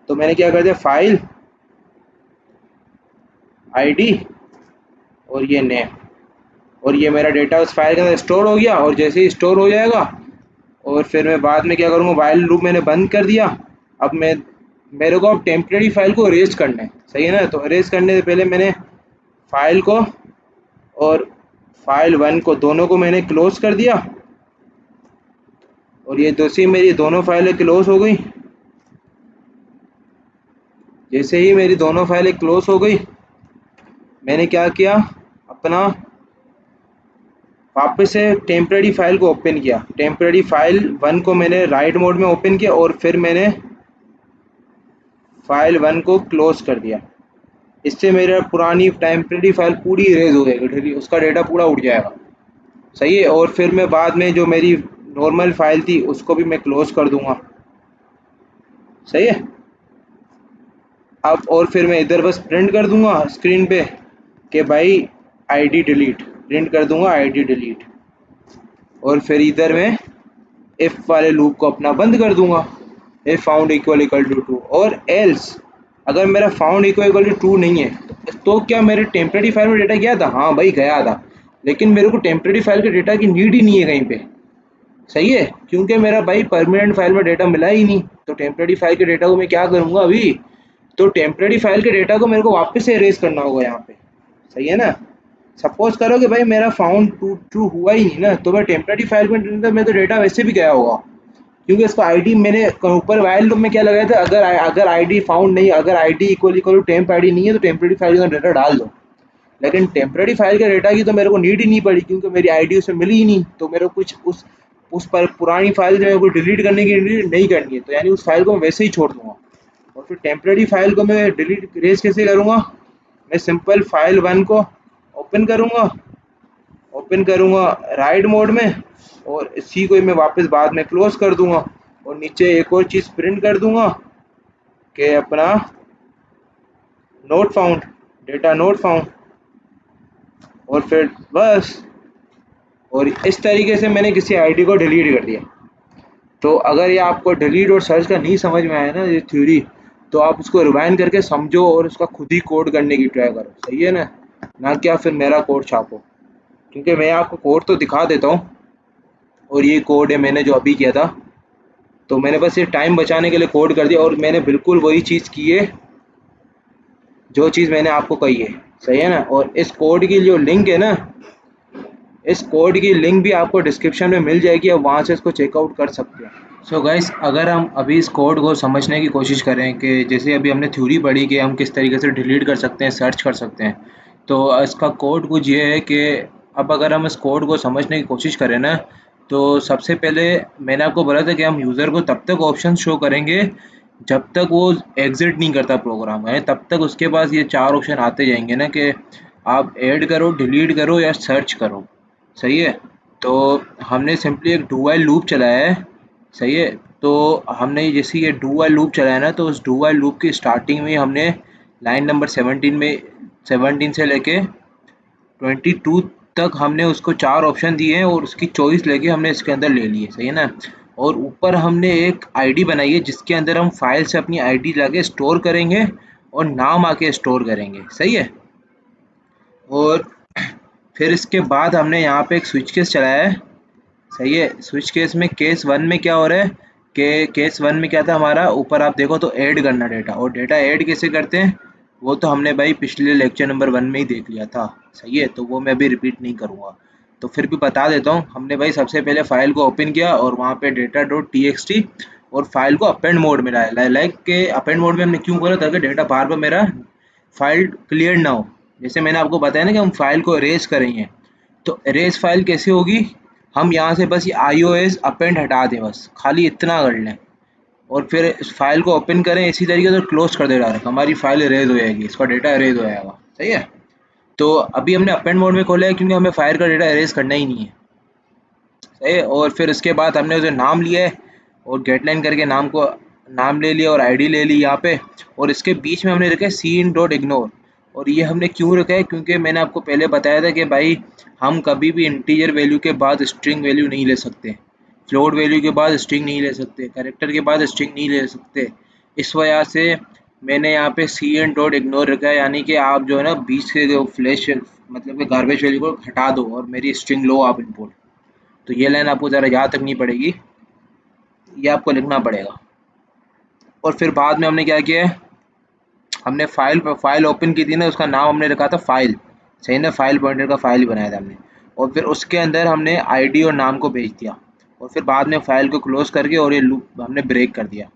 तो मैंने क्या कर दिया, फाइल आईडी और ये नेम, और ये मेरा डेटा उस फाइल के अंदर स्टोर हो गया। और जैसे ही स्टोर हो जाएगा, और फिर मैं बाद में क्या करूँगा, वाइल लूप मैंने बंद कर दिया। अब मेरे को अब टेम्परेरी फाइल को अरेज करना है। सही है ना, तो अरेज करने से पहले मैंने फाइल को और फाइल वन को दोनों को मैंने क्लोज कर दिया। और ये दूसरी मेरी दोनों फाइलें क्लोज हो गई। जैसे ही मेरी दोनों फाइलें क्लोज हो गई, मैंने क्या किया, अपना वापस से टेम्परेरी फाइल को ओपन किया। टेम्परेरी फाइल वन को मैंने राइट मोड में ओपन किया, और फिर मैंने फाइल वन को क्लोज कर दिया। इससे मेरा पुरानी टेम्परेरी फाइल पूरी इरेज हो जाएगी, उसका डेटा पूरा उड़ जाएगा। सही है। और फिर मैं बाद में जो मेरी नॉर्मल फाइल थी, उसको भी मैं क्लोज कर दूंगा। सही है। अब और फिर मैं इधर बस प्रिंट कर दूंगा स्क्रीन पे कि भाई आईडी डिलीट, प्रिंट कर दूंगा आईडी डिलीट। और फिर इधर मैं इफ वाले लूप को अपना बंद कर दूंगा, if found equal to true. और एल्स, अगर मेरा फाउंड इक्वल टू ट्रू नहीं है, तो क्या मेरे टेम्परेरी फाइल में डेटा गया था? हाँ भाई गया था, लेकिन मेरे को टेम्परेरी फाइल के डेटा की नीड ही नहीं है कहीं पे। सही है, क्योंकि मेरा भाई परमानेंट फाइल में डेटा मिला ही नहीं, तो टेम्परेरी फाइल के डेटा को मैं क्या करूंगा अभी। तो टेम्परेरी फाइल के डेटा को मेरे को वापस से इरेज करना होगा यहाँ पे। सही है ना। सपोज करो कि भाई मेरा फाउंड ट्रू ट्रू हुआ ही नहीं ना, तो मैं टेम्परेरी फाइल में में तो डेटा वैसे भी गया होगा, क्योंकि इसका आईडी मैंने ऊपर वाइल लूप में क्या लगाया था, अगर अगर आईडी फाउंड नहीं, अगर ID equal equal temp ID नहीं है तो टेम्परेरी फाइल का डेटा डाल दो। लेकिन टेम्परेरी फाइल के डेटा की तो मेरे को नीड ही नहीं पड़ी, क्योंकि मेरी आईडी उसमें मिली ही नहीं, तो मेरे को कुछ उस पर पुरानी फाइल जो है वो डिलीट करने की नहीं करनी है, तो यानी उस फाइल को मैं वैसे ही छोड़ दूंगा। और फिर टेम्परेरी फाइल को मैं डिलीट इरेज कैसे करूँगा, मैं सिंपल फाइल वन को ओपन करूँगा, राइट मोड में, और इसी को मैं वापस बाद में क्लोज कर दूंगा, और नीचे एक और चीज़ प्रिंट कर दूंगा कि अपना not found, data not found, और फिर बस। और इस तरीके से मैंने किसी आईडी को डिलीट कर दिया। तो अगर ये आपको डिलीट और सर्च का नहीं समझ में आया ना ये थ्योरी, तो आप उसको रिवाइंड करके समझो और उसका खुद ही कोड करने की ट्राई करो। सही है ना, ना क्या फिर मेरा कोड छापो, क्योंकि मैं आपको कोड तो दिखा देता हूँ, और ये कोड है मैंने जो अभी किया था, तो मैंने बस ये टाइम बचाने के लिए कोड कर दिया, और मैंने बिल्कुल वही चीज़ की है जो चीज़ मैंने आपको कही है। सही है ना। और इस कोड की जो लिंक है ना, इस कोड की लिंक भी आपको डिस्क्रिप्शन में मिल जाएगी, आप वहाँ से इसको चेकआउट कर सकते हैं। सो गाइस, अगर हम अभी इस कोड को समझने की कोशिश करें कि जैसे अभी हमने थ्योरी पढ़ी कि हम किस तरीके से डिलीट कर सकते हैं, सर्च कर सकते हैं, तो इसका कोड कुछ ये है कि अब अगर हम इस कोड को समझने की कोशिश करें ना, तो सबसे पहले मैंने आपको बोला था कि हम यूज़र को तब तक ऑप्शन शो करेंगे जब तक वो एग्जिट नहीं करता प्रोग्राम, है तब तक उसके पास ये 4 ऑप्शन आते जाएंगे ना कि आप ऐड करो, डिलीट करो या सर्च करो। सही है। तो हमने सिंपली एक डू व्हाइल लूप चलाया है। सही है। तो हमने जैसे ये डू व्हाइल लूप चलाया ना, तो उस डू व्हाइल लूप की स्टार्टिंग में हमने लाइन नंबर 17 में 17 से लेके 22 तक हमने उसको 4 ऑप्शन दिए हैं, और उसकी चॉइस लेके हमने इसके अंदर ले ली है। सही है ना। और ऊपर हमने एक आईडी बनाई है जिसके अंदर हम फाइल से अपनी आईडी लाके स्टोर करेंगे और नाम आके स्टोर करेंगे। सही है। और फिर इसके बाद हमने यहाँ पे एक स्विच केस चलाया है। सही है। स्विच केस में केस वन में क्या हो रहा है कि केस वन में क्या था हमारा, ऊपर आप देखो तो ऐड करना डेटा, और डेटा ऐड कैसे करते हैं वो तो हमने भाई पिछले लेक्चर नंबर 1 में ही देख लिया था। सही है। तो वो मैं अभी रिपीट नहीं करूँगा, तो फिर भी बता देता हूँ। हमने भाई सबसे पहले फाइल को ओपन किया और वहाँ पे data dot T x T, और फाइल को अपेंड मोड में लाया। लाइक के अपेंड मोड में हमने क्यों करा, ताकि डेटा बार बार मेरा फाइल क्लियर ना हो। जैसे मैंने आपको बताया ना कि हम फाइल को इरेज करेंगे, तो इरेज फाइल कैसे होगी, हम यहाँ से बस ये iOS अपेंड हटा दें, बस खाली इतना कर लें, और फिर इस फाइल को ओपन करें इसी तरीके से, क्लोज कर दे डायरेक्ट, हमारी फाइल इरेज हो जाएगी, इसका डेटा इरेज हो जाएगा। सही है। तो अभी हमने अपेंड मोड में खोला है क्योंकि हमें फाइल का डेटा इरेज करना ही नहीं है। सही है। और फिर इसके बाद हमने उसे नाम लिया है, और गेटलाइन करके नाम ले लिया और आईडी ले ली यहाँ पे, और इसके बीच में हमने रखा है सी इन डॉट इग्नोर। और ये हमने क्यों रखा है, क्योंकि मैंने आपको पहले बताया था कि भाई हम कभी भी इंटीजर वैल्यू के बाद स्ट्रिंग वैल्यू नहीं ले सकते, फ्लोट वैल्यू के बाद स्ट्रिंग नहीं ले सकते, कैरेक्टर के बाद स्ट्रिंग नहीं ले सकते। इस वजह से मैंने यहाँ पे सी एन डॉट इग्नोर रखा है, यानी कि आप जो है ना बीच से जो फ्लैश मतलब कि गार्बेज वैल्यू को हटा दो और मेरी स्ट्रिंग लो आप इनपुट। तो ये लाइन आपको ज़रा याद रखनी पड़ेगी, ये आपको लिखना पड़ेगा। और फिर बाद में हमने क्या किया है, हमने फाइल ओपन की थी ना, उसका नाम हमने रखा था फाइल। सही ना, फाइल पॉइंटर का फाइल बनाया था हमने, और फिर उसके अंदर हमने आईडी और नाम को भेज दिया, और फिर बाद में फाइल को क्लोज करके और ये लूप हमने ब्रेक कर दिया।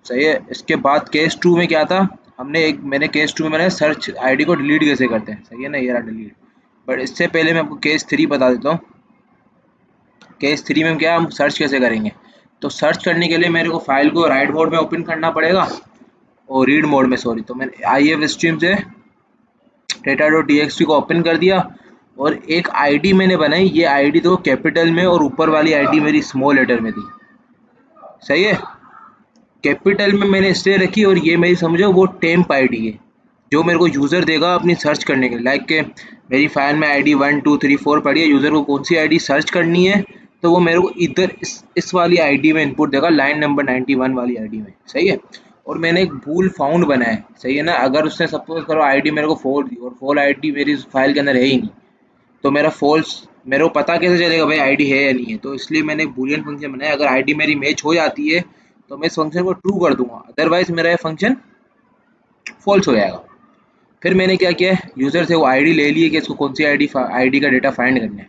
सही है। इसके बाद केस 2 में क्या था, मैंने केस 2 में मैंने सर्च आईडी को डिलीट कैसे करते हैं। सही है ना, ये रहा डिलीट। बट इससे पहले मैं आपको केस 3 बता देता हूँ। केस 3 में क्या हम सर्च कैसे करेंगे, तो सर्च करने के लिए मेरे को फाइल को राइट मोड में ओपन करना पड़ेगा, और रीड मोड में, सॉरी। तो मैंने आई एफ स्ट्रीम से data dot T x T को ओपन कर दिया, और एक आईडी मैंने बनाई, ये आईडी तो कैपिटल में और ऊपर वाली आईडी मेरी स्मॉल लेटर में थी। सही है। कैपिटल में मैंने इसलिए रखी, और ये मेरी समझो वो टेम्प आईडी है जो मेरे को यूज़र देगा अपनी सर्च करने के लिए। लाइक के मेरी फाइल में आईडी 1 2 3 4 पड़ी है, यूज़र को कौन सी आईडी सर्च करनी है, तो वो मेरे को इधर इस वाली आईडी में इनपुट देगा, लाइन नंबर 91 वाली आईडी में। सही है। और मैंने एक बूल फाउंड बनाया है। सही है ना। अगर उसने सपोज करो आईडी मेरे को 4 दी और 4 आईडी मेरी फाइल के अंदर है ही नहीं, तो मेरा फॉल्स, मेरे को पता कैसे चलेगा भाई आईडी है या नहीं है? तो इसलिए मैंने एक बूलियन फंक्शन बनाया, अगर आईडी मेरी मैच हो जाती है तो मैं इस फंक्शन को ट्रू कर दूंगा, अदरवाइज मेरा ये फंक्शन फॉल्स हो जाएगा। फिर मैंने क्या किया, यूज़र से वो आईडी ले ली है कि इसको कौन सी आईडी का डेटा फाइंड करना है।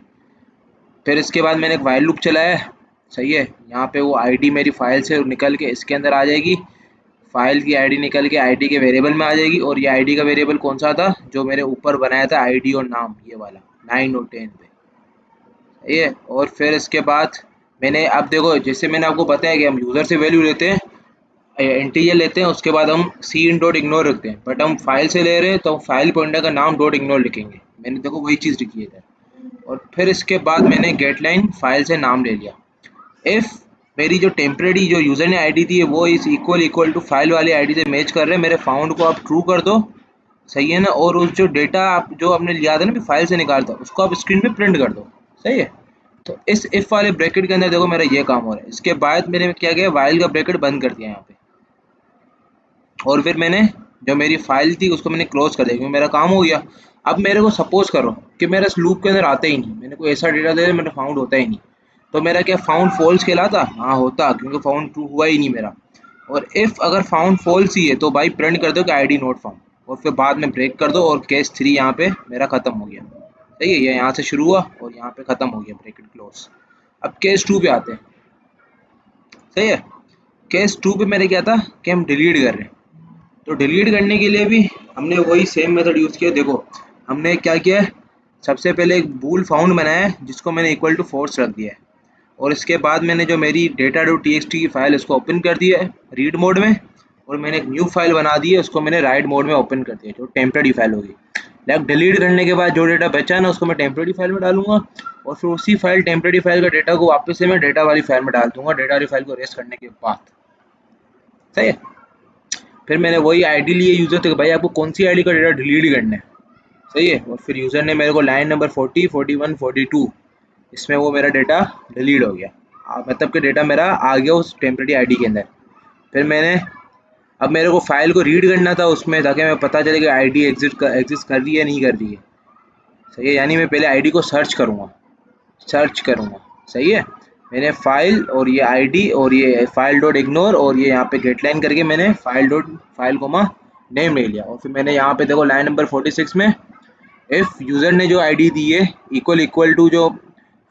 फिर इसके बाद मैंने एक वाइल लूप चलाया है, सही है। यहाँ पे वो आईडी मेरी फाइल से निकल के इसके अंदर आ जाएगी, फाइल की आईडी निकल के आईडी के वेरिएबल में आ जाएगी, और ये आईडी का वेरिएबल कौन सा था जो मैंने ऊपर बनाया था, आईडी और नाम, ये वाला 9 और 10 पे, सही है। और फिर इसके बाद मैंने, अब देखो जैसे मैंने आपको बताया कि हम यूज़र से वैल्यू लेते हैं, इंटीजर लेते हैं, उसके बाद हम सी इन डॉट इग्नोर रखते हैं, बट हम फाइल से ले रहे हैं तो हम फाइल पॉइंटर का नाम डॉट इग्नोर लिखेंगे। मैंने देखो वही चीज़ लिखी है इधर। और फिर इसके बाद मैंने गेट लाइन फाइल से नाम ले लिया। इफ़ मेरी जो टेम्परेरी जो यूज़र ने आईडी दी है वो इस इक्वल टू फाइल वाली आईडी से मैच कर रहे हैं, मेरे फाउंड को आप ट्रू कर दो, सही है ना। और उस जो डेटा आप जो आपने लिया था ना फाइल से निकालता, उसको आप स्क्रीन पे प्रिंट कर दो, सही है। तो इस इफ़ वाले ब्रैकेट के अंदर देखो मेरा ये काम हो रहा है। इसके बाद मैंने क्या किया, वाइल का ब्रैकेट बंद कर दिया यहाँ पे, और फिर मैंने जो मेरी फाइल थी उसको मैंने क्लोज कर दिया, क्योंकि मेरा काम हो गया। अब मेरे को सपोज करो कि मेरा इस लूप के अंदर आता ही नहीं, मैंने कोई ऐसा डेटा दे दिया मेरा फाउंड होता ही नहीं, तो मेरा क्या फाउंड फॉल्स कहलाता? हाँ होता, क्योंकि फाउंड ट्रू हुआ ही नहीं मेरा। और इफ़ अगर फाउंड फॉल्स ही है तो भाई प्रिंट कर दो कि आईडी नॉट फाउंड, और फिर बाद में ब्रेक कर दो, और केस 3 यहाँ पे मेरा ख़त्म हो गया, सही है। ये यहाँ से शुरू हुआ और यहाँ पे ख़त्म हो गया, ब्रैकेट क्लोज। अब केस 2 पे आते हैं, सही है। केस 2 पे मैंने क्या था कि हम डिलीट कर रहे हैं, तो डिलीट करने के लिए भी हमने वही सेम मेथड यूज़ किया। देखो हमने क्या किया है, सबसे पहले एक बूल फाउंड बनाया है जिसको मैंने इक्वल टू फोर्स रख दिया है, और इसके बाद मैंने जो मेरी डेटा डॉट टीएक्सटी की फाइल उसको ओपन कर दिया है रीड मोड में, और मैंने एक न्यू फाइल बना दी है, उसको मैंने राइट मोड में ओपन कर दिया, जो टेम्परेरी फाइल होगी। लाइक डिलीट करने के बाद जो डेटा बचा ना उसको मैं टेम्परेरी फाइल में डालूंगा, और फिर उसी फाइल टेम्परेरी फाइल का डेटा को वापस से मैं डेटा वाली फाइल में डाल दूंगा, डेटा वाली फाइल को रेस्ट करने के बाद, सही है। फिर मैंने वही आईडी लिए यूज़र से, भाई आपको कौन सी आईडी का डेटा डिलीट करना है, सही है। और फिर यूज़र ने मेरे को लाइन नंबर 40, 41, 42 इसमें वो मेरा डेटा डिलीट हो गया, मतलब कि डेटा मेरा आ गया उस टेम्परेरी आईडी के अंदर। फिर मैंने, अब मेरे को फाइल को रीड करना था उसमें, ताकि मैं पता चले कि आईडी एग्जिस्ट कर रही है नहीं कर रही है, सही है। यानी मैं पहले आईडी को सर्च करूँगा, सही है। मैंने फाइल और ये आईडी और ये फाइल डॉट इग्नोर और ये यहाँ पे गेट लाइन करके मैंने फाइल कोमा नेम ले लिया। और फिर मैंने यहाँ पे देखो लाइन नंबर 46 में इफ़ यूज़र ने जो आईडी दी है इक्वल टू जो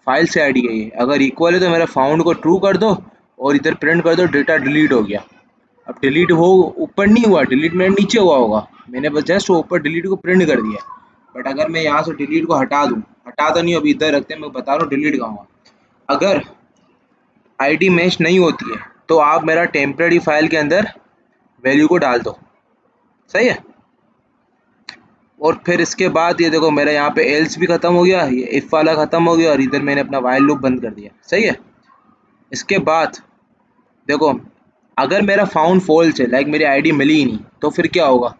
फाइल से आईडी गई है, अगर इक्वल है तो मेरा फाउंड को ट्रू कर दो, और इधर प्रिंट कर दो डेटा डिलीट हो गया। अब डिलीट हो ऊपर नहीं हुआ, डिलीट मेरे नीचे हुआ होगा, मैंने बस जस्ट ऊपर डिलीट को प्रिंट कर दिया। बट अगर मैं यहाँ से डिलीट को हटा दूँ, हटा तो नहीं, अभी इधर रखते हैं, मैं बता रहा हूँ डिलीट कहाँ हुआ। अगर आईडी मैच नहीं होती है तो आप मेरा टेम्परेरी फाइल के अंदर वैल्यू को डाल दो, सही है। और फिर इसके बाद ये देखो मेरा यहाँ पे एल्स भी ख़त्म हो गया, ये इफ़ वाला ख़त्म हो गया, और इधर मैंने अपना वाइल लूप बंद कर दिया, सही है। इसके बाद देखो अगर मेरा फाउंड फॉल्स है, लाइक मेरी आईडी मिली ही नहीं, तो फिर क्या होगा,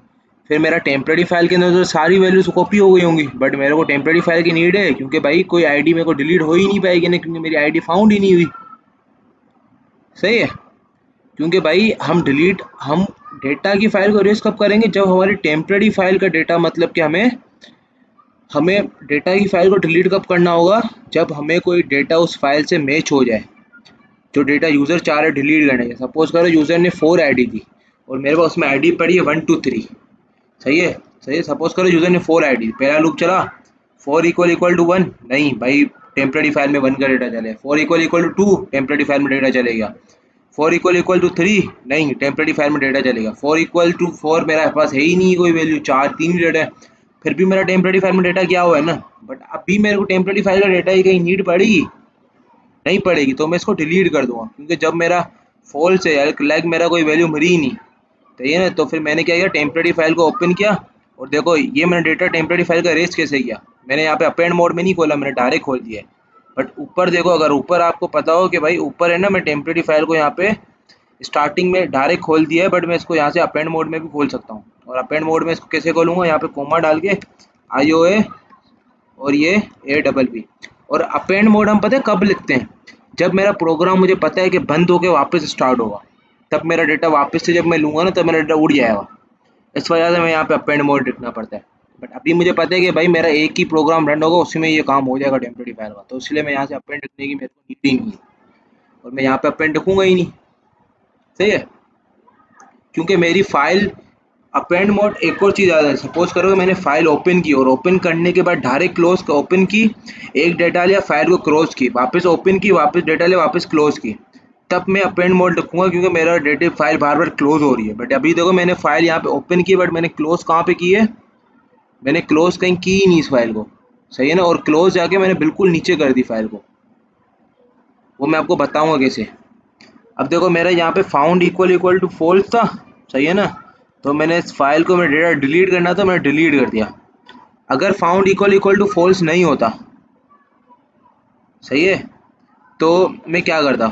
फिर मेरा टेम्परेरी फाइल के अंदर तो सारी वैल्यूज कॉपी हो गई होंगी, बट मेरे को टेम्परेरी फाइल की नीड है, क्योंकि भाई कोई आईडी मेरे को डिलीट हो ही नहीं पाएगी ना, क्योंकि मेरी आईडी फाउंड ही नहीं हुई, सही है। क्योंकि भाई हम डेटा की फाइल को रेस कब करेंगे, जब हमारी टेम्परेरी फाइल का डेटा, मतलब कि हमें हमें डेटा की फाइल को डिलीट कब करना होगा, जब हमें कोई डेटा उस फाइल से मैच हो जाए, जो डेटा यूज़र चाह रहे डिलीट करने के। सपोज करो यूज़र ने 4 आईडी दी और मेरे पास उसमें आईडी पड़ी है 1 2 3, सही है, सही है। सपोज करो यूज़र ने 4 आईडी, पहला लूप चला 4 इक्वल टू 1, नहीं भाई टेम्परेरी फाइल में 1 का डेटा चले। 4 इक्वल टू 2, टेम्परेरी फाइल में डेटा चलेगा। 4 इक्वल टू 3, नहीं टेम्परेरी फाइल में डेटा चलेगा। 4 इक्वल टू 4 मेरे पास है ही नहीं कोई वैल्यू, 4 3 ही डेटा है, फिर भी मेरा टेम्परेरी फाइल में डेटा क्या हुआ है ना। बट अभी मेरे को टेम्परेरी फाइल का डेटा ही कहीं नीड पड़ेगी, नहीं पड़ेगी, तो मैं इसको डिलीट कर दूंगा, क्योंकि जब मेरा फॉल्स है यार, लाइक मेरा कोई वैल्यू मिली ही नहीं, सही है ना। तो फिर मैंने क्या किया, टेम्परेरी फाइल को ओपन किया, और देखो ये मैंने डेटा टेम्परेरी फाइल का रेस कैसे किया, मैंने यहाँ पे अपेंड मोड में नहीं खोला, मैंने डायरेक्ट खोल दिया है। बट ऊपर देखो, अगर ऊपर आपको पता हो कि भाई ऊपर है ना, मैं टेम्परेरी फाइल को यहाँ पे स्टार्टिंग में डायरेक्ट खोल दिया है, बट मैं इसको यहाँ से अपेंड मोड में भी खोल सकता हूँ। और अपेंड मोड में इसको कैसे खोलूँगा, यहाँ पे कोमा डाल के IOA और ये ABB। और अपेंड मोड हम पता है कब लिखते हैं, जब मेरा प्रोग्राम मुझे पता है कि बंद होके वापस स्टार्ट होगा, तब मेरा डेटा वापस से जब मैं लूँगा ना, तब मेरा डेटा उड़ जाएगा। इस वजह से मैं यहाँ पे अपेंड मोड लिखना पड़ता है। बट अभी मुझे पता है कि भाई मेरा एक ही प्रोग्राम रन होगा, उसी में ये काम हो जाएगा टेम्परेरी फाइल का, तो इसलिए मैं यहाँ से अपेंड लिखने की मेरे को नीड ही नहीं है, और मैं यहाँ पे अपेंड लिखूंगा ही नहीं। सही है, क्योंकि मेरी फाइल अपेंड मोड एक और चीज़ आता है। सपोज करो कि मैंने फाइल ओपन की और ओपन करने के बाद डायरेक्ट क्लोज का ओपन की, एक डेटा लिया, फाइल को क्लोज की, वापस ओपन की, वापस डेटा लिया, वापस क्लोज की, तब मैं अपेंड मोड लिखूंगा, क्योंकि मेरा डेटा फाइल बार बार क्लोज हो रही है। बट अभी देखो मैंने फाइल यहाँ पे ओपन की, बट मैंने क्लोज कहाँ पे की है, मैंने क्लोज कहीं की ही नहीं इस फाइल को। सही है ना, और क्लोज जाके मैंने बिल्कुल नीचे कर दी फाइल को, वो मैं आपको बताऊंगा कैसे। अब देखो मेरा यहाँ पे found equal equal to false था, सही है ना, तो मैंने इस फाइल को, मैं डेटा डिलीट करना था, मैंने डिलीट कर दिया। अगर found equal equal to false नहीं होता, सही है, तो मैं क्या करता,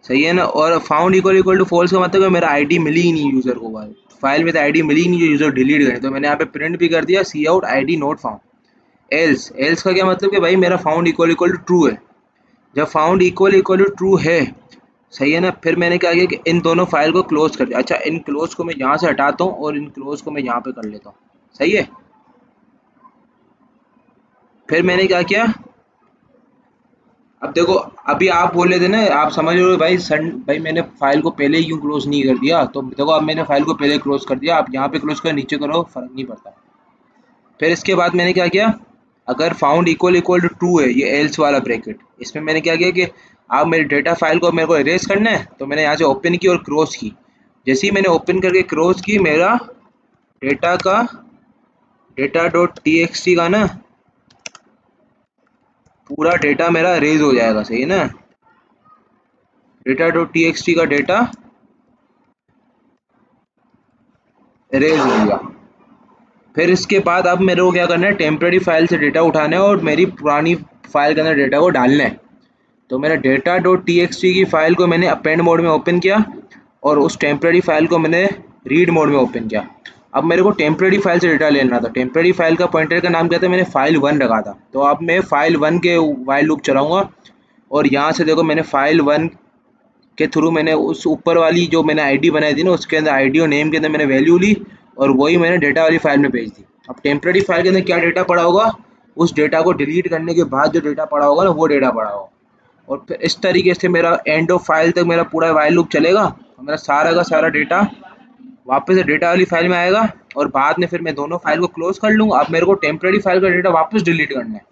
सही है ना, और found equal equal to false का मतलब है मेरा आईडी मिली ही नहीं यूजर को, भाई फाइल में तो आईडी मिली ही नहीं जो यूजर डिलीट करे, तो मैंने यहाँ पे प्रिंट भी कर दिया cout ID not found. Else, else का क्या मतलब कि भाई मेरा found equal equal to true है। जब found equal equal to true है, सही है ना, फिर मैंने क्या किया कि इन दोनों फाइल को क्लोज कर दिया। अच्छा, इन क्लोज को मैं यहाँ से हटाता हूँ और इन क्लोज को मैं यहाँ पे कर लेता हूँ। सही है, फिर मैंने क्या किया, अब देखो, अभी आप बोल रहे थे ना, आप समझ रहे हो भाई भाई मैंने फाइल को पहले ही क्यों क्लोज नहीं कर दिया, तो देखो अब मैंने फाइल को पहले क्लोज कर दिया, आप यहाँ पे क्लोज कर नीचे करो फर्क नहीं पड़ता। फिर इसके बाद मैंने क्या किया, अगर found equal equal to true है, ये एल्स वाला ब्रैकेट, इसमें मैंने क्या किया कि आप मेरे डेटा फाइल को मेरे को इरेज करना है, तो मैंने यहाँ से ओपन की और क्रॉस की। जैसे ही मैंने ओपन करके क्रॉस की, मेरा डेटा का data dot T x T का ना पूरा डेटा मेरा इरेज हो जाएगा। सही है ना, data dot T x T का डेटा इरेज हो गया। फिर इसके बाद अब मेरे को क्या करना है, टेम्परेरी फाइल से डेटा उठाना है और मेरी पुरानी फाइल के अंदर डेटा को डालना है। तो मेरा data dot T x T की फाइल को मैंने अपेंड मोड में ओपन किया, और उस टेम्परेरी फाइल को मैंने रीड मोड में ओपन किया। अब मेरे को टेम्परेरी फाइल से डेटा लेना था। टेम्परेरी फाइल का पॉइंटर का नाम क्या था, मैंने फाइल वन रखा था, तो अब मैं फाइल वन के वाइल लूप चलाऊंगा, और यहाँ से देखो मैंने फाइल वन के थ्रू मैंने उस ऊपर वाली जो मैंने आईडी बनाई थी ना, उसके अंदर आईडी और नेम के अंदर मैंने वैल्यू ली, और वही मैंने डेटा वाली फाइल में भेज दी। अब टेम्परेरी फाइल के अंदर क्या डेटा पड़ा होगा, उस डेटा को डिलीट करने के बाद जो डेटा पड़ा होगा ना, वो डेटा पड़ा होगा। और फिर इस तरीके से मेरा एंड ऑफ फाइल तक मेरा पूरा वाइल लूप चलेगा, और मेरा सारा का सारा डेटा वापस से डेटा वाली फाइल में आएगा, और बाद में फिर मैं दोनों फाइल को क्लोज कर लूँगा। अब मेरे को टेम्परेरी फाइल का डेटा वापस डिलीट करना है।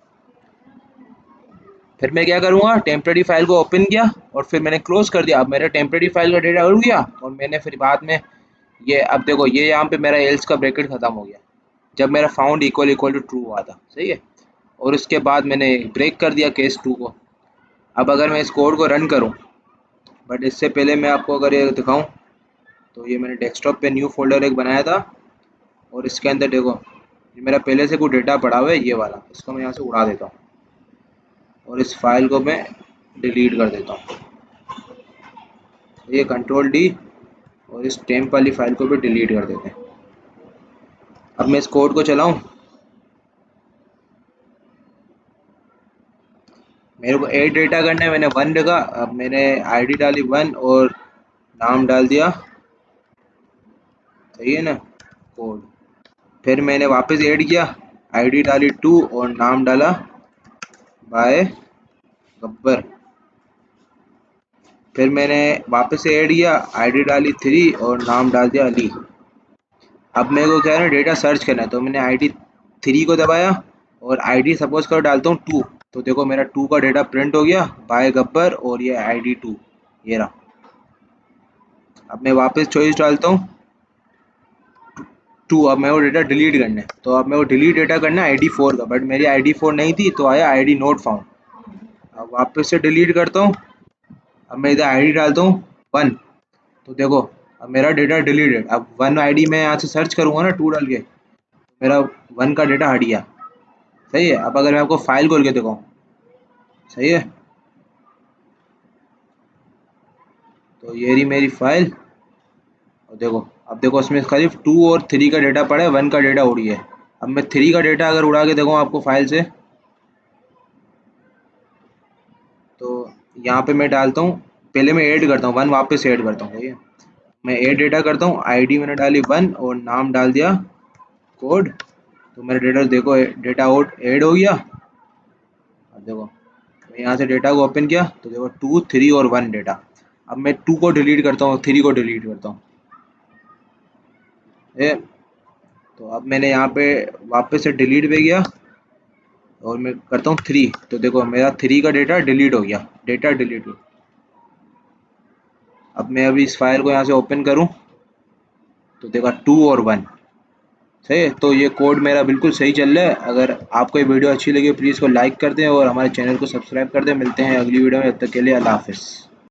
फिर मैं क्या करूँगा, टेम्परेरी फाइल को ओपन किया और फिर मैंने क्लोज कर दिया। अब मेरा टेम्परेरी फाइल का डेटा उड़ गया, और मैंने फिर बाद में ये, अब देखो ये यहाँ पे मेरा एल्स का ब्रैकेट खत्म हो गया जब मेरा found equal equal to true हुआ था। सही है, और उसके बाद मैंने ब्रेक कर दिया केस टू को। अब अगर मैं इस कोड को रन करूँ, बट इससे पहले मैं आपको अगर ये दिखाऊँ, तो ये मैंने डेस्कटॉप पे न्यू फोल्डर एक बनाया था, और इसके अंदर देखो ये मेरा पहले से कोई डेटा पड़ा हुआ है, ये वाला, इसको मैं यहाँ से उड़ा देता हूँ, और इस फाइल को मैं डिलीट कर देता हूँ। ये कंट्रोल डी, और इस टेम्प वाली फाइल को भी डिलीट कर देते हैं। अब मैं इस कोड को चलाऊँ, मेरे को ऐड डेटा करना है, मैंने वन रखा, अब मैंने आईडी डाली वन और नाम डाल दिया। सही है ना, कोड, फिर मैंने वापस ऐड किया, आईडी डाली टू और नाम डाला बाय गब्बर। फिर मैंने वापस से ऐड किया, आईडी डाली थ्री और नाम डाल दिया अली। अब मेरे को क्या है ना, डेटा सर्च करना है, तो मैंने आईडी थ्री को दबाया और आईडी सपोज कर डालता हूँ टू, तो देखो मेरा टू का डेटा प्रिंट हो गया बाय गब्बर, और ये आईडी टू, ये रहा। अब मैं वापस चॉइस डालता हूँ टू, अब मेरे को डेटा डिलीट करना है, तो अब मेरे को डिलीट डेटा करना है आईडी फोर का, बट मेरी आईडी फोर नहीं थी, तो आया आईडी नोट फाउंड। अब वापस से डिलीट करता हूँ, अब मैं इधर आईडी डालता हूँ वन, तो देखो अब मेरा डेटा डिलीटेड। अब वन आईडी में यहाँ से सर्च करूँगा ना टू डाल के, मेरा वन का डेटा हट गया। सही है, अब अगर मैं आपको फाइल खोल के दिखाऊँ, सही है, तो ये रही मेरी फाइल, और देखो, अब देखो इसमें खाली टू और थ्री का डेटा पड़ा है, वन का डेटा उड़ी है। अब मैं थ्री का डेटा अगर उड़ा के देखूँ आपको फाइल से, तो यहाँ पे मैं डालता हूँ, पहले मैं ऐड करता हूँ वन, वापस ऐड करता हूँ। ठीक है, मैं ऐड डेटा करता हूँ, आईडी मैंने डाली वन और नाम डाल दिया कोड, तो मेरा डेटा देखो, डेटा आउट ऐड हो गया। अब देखो मैं यहाँ से डेटा को ओपन किया तो देखो 2, 3 और 1 डेटा। अब मैं 2 को डिलीट करता हूँ, 3 को डिलीट करता हूँ। ए, तो अब मैंने यहाँ पे वापस से डिलीट पे गया और मैं करता हूँ 3, तो देखो मेरा 3 का डेटा डिलीट हो गया, डेटा डिलीट हो। अब मैं अभी इस फाइल को यहाँ से ओपन करूँ तो देखा 2 और 1। सही है, तो ये कोड मेरा बिल्कुल सही चल रहा है। अगर आपको ये वीडियो अच्छी लगी प्लीज़ को लाइक कर दें और हमारे चैनल को सब्सक्राइब कर दें। मिलते हैं अगली वीडियो में, तब तक के लिए अल्लाह हाफिज़।